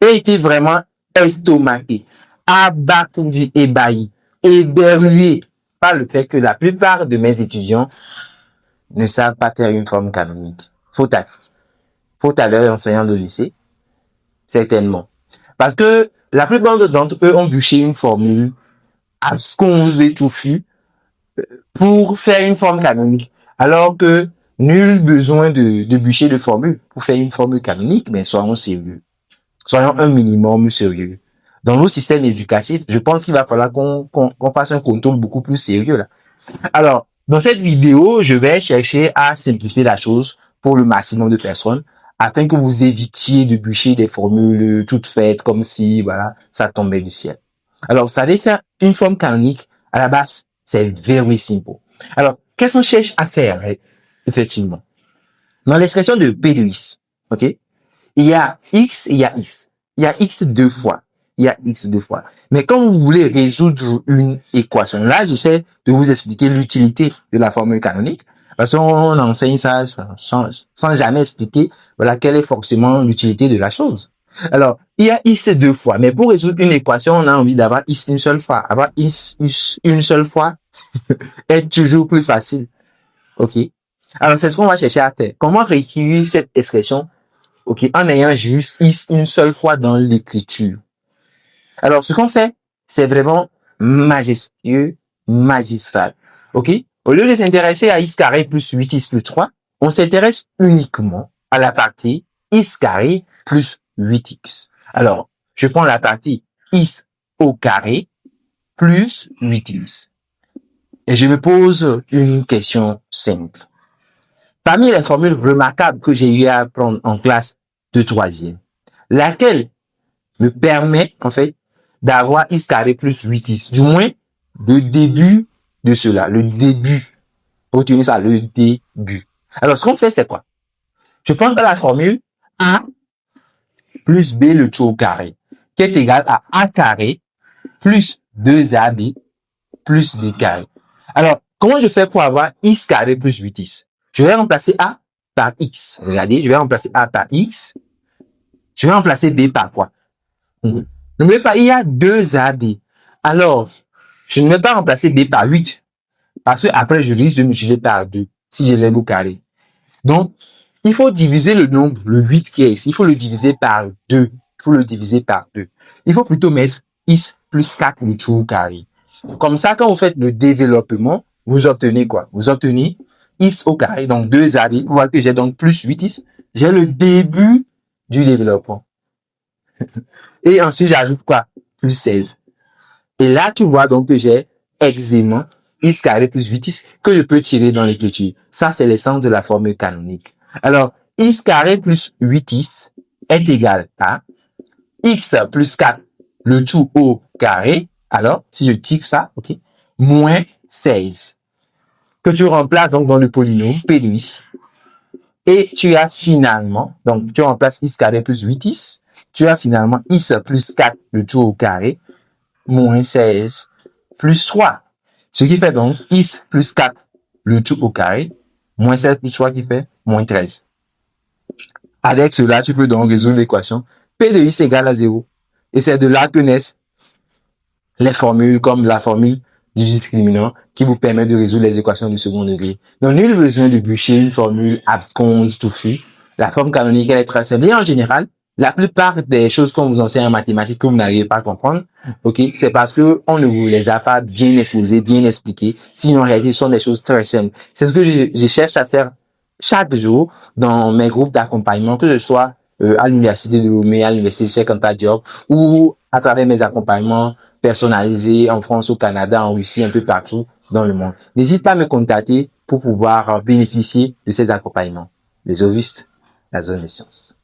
J'ai été vraiment estomaqué, abasourdi, ébahi, éberlué par le fait que la plupart de mes étudiants ne savent pas faire une forme canonique. Faute à leurs enseignants de lycée, certainement. Parce que la plupart d'entre eux ont bûché une formule absconse et touffue pour faire une forme canonique. Alors que nul besoin de bûcher de formule pour faire une formule canonique, mais soyons sérieux. Soyons un minimum sérieux. Dans nos systèmes éducatifs, je pense qu'il va falloir qu'on fasse un contrôle beaucoup plus sérieux là. Alors, dans cette vidéo, je vais chercher à simplifier la chose pour le maximum de personnes afin que vous évitiez de bûcher des formules toutes faites comme si, voilà, ça tombait du ciel. Alors, vous savez faire une forme canonique, à la base, c'est very simple. Alors, qu'est-ce qu'on cherche à faire, effectivement? Dans l'expression de P de X, ok? Il y a X et il y a X. Il y a X deux fois. Il y a X deux fois. Mais quand vous voulez résoudre une équation, là, j'essaie de vous expliquer l'utilité de la formule canonique. Parce qu'on enseigne ça sans jamais expliquer, voilà, quelle est forcément l'utilité de la chose. Alors, il y a X deux fois. Mais pour résoudre une équation, on a envie d'avoir X une seule fois. Avoir X une seule fois est toujours plus facile. OK? Alors, c'est ce qu'on va chercher à faire. Comment réécrire cette expression, OK, en ayant juste X une seule fois dans l'écriture? Alors, ce qu'on fait, c'est vraiment majestueux, magistral. OK? Au lieu de s'intéresser à X carré plus 8X plus 3, on s'intéresse uniquement à la partie X carré plus 8X. Alors, je prends la partie X au carré plus 8X. Et je me pose une question simple. Parmi les formules remarquables que j'ai eu à apprendre en classe de troisième, laquelle me permet, en fait, d'avoir X carré plus 8X. Du moins, le début de cela. Le début. Retenez ça, le début. Alors, ce qu'on fait, c'est quoi? Je pense à la formule A plus B le tout au carré, qui est égal à A carré plus 2AB plus B carré. Alors, comment je fais pour avoir X carré plus 8X? Je vais remplacer A par X. Regardez, je vais remplacer A par X. Je vais remplacer B par quoi? N'oubliez pas, il y a 2AB. Alors, je ne vais pas remplacer B par 8. Parce que après, je risque de multiplier par 2 si je l'ai au carré. Donc, il faut diviser le nombre, le 8 qui est ici. Il faut le diviser par 2. Il faut le diviser par 2. Il faut plutôt mettre X plus 4 le tout au carré. Comme ça, quand vous faites le développement, vous obtenez quoi? Vous obtenez X au carré, donc 2AB. Vous voyez que j'ai donc plus 8X. J'ai le début du développement. Et ensuite, j'ajoute quoi? Plus 16. Et là, tu vois donc que j'ai aisément X carré plus 8X que je peux tirer dans l'écriture. Ça, c'est l'essence de la formule canonique. Alors, X carré plus 8X est égal à X plus 4, le tout au carré. Alors, si je tire ça, ok, moins 16. Que tu remplaces donc dans le polynôme P de X. Et tu as finalement, donc tu remplaces X carré plus 8X. Tu as finalement X plus 4, le tout au carré, moins 16, plus 3. Ce qui fait donc X plus 4, le tout au carré, moins 16 plus 3 qui fait moins 13. Avec cela, tu peux donc résoudre l'équation P de X égale à 0. Et c'est de là que naissent les formules comme la formule du discriminant qui vous permet de résoudre les équations du second degré. Donc, nul besoin de bûcher une formule absconse, touffue. La forme canonique, elle est très simple. Et en général, la plupart des choses qu'on vous enseigne en mathématiques que vous n'arrivez pas à comprendre, ok, c'est parce que on ne vous les a pas bien exposées, bien expliquées. Sinon, en réalité, ce sont des choses très simples. C'est ce que je cherche à faire chaque jour dans mes groupes d'accompagnement, que ce soit à l'université de Lomé, à l'université Cheikh Anta Diop, ou à travers mes accompagnements personnalisés en France, au Canada, en Russie, un peu partout dans le monde. N'hésite pas à me contacter pour pouvoir bénéficier de ces accompagnements. Les ovistes, la zone des sciences.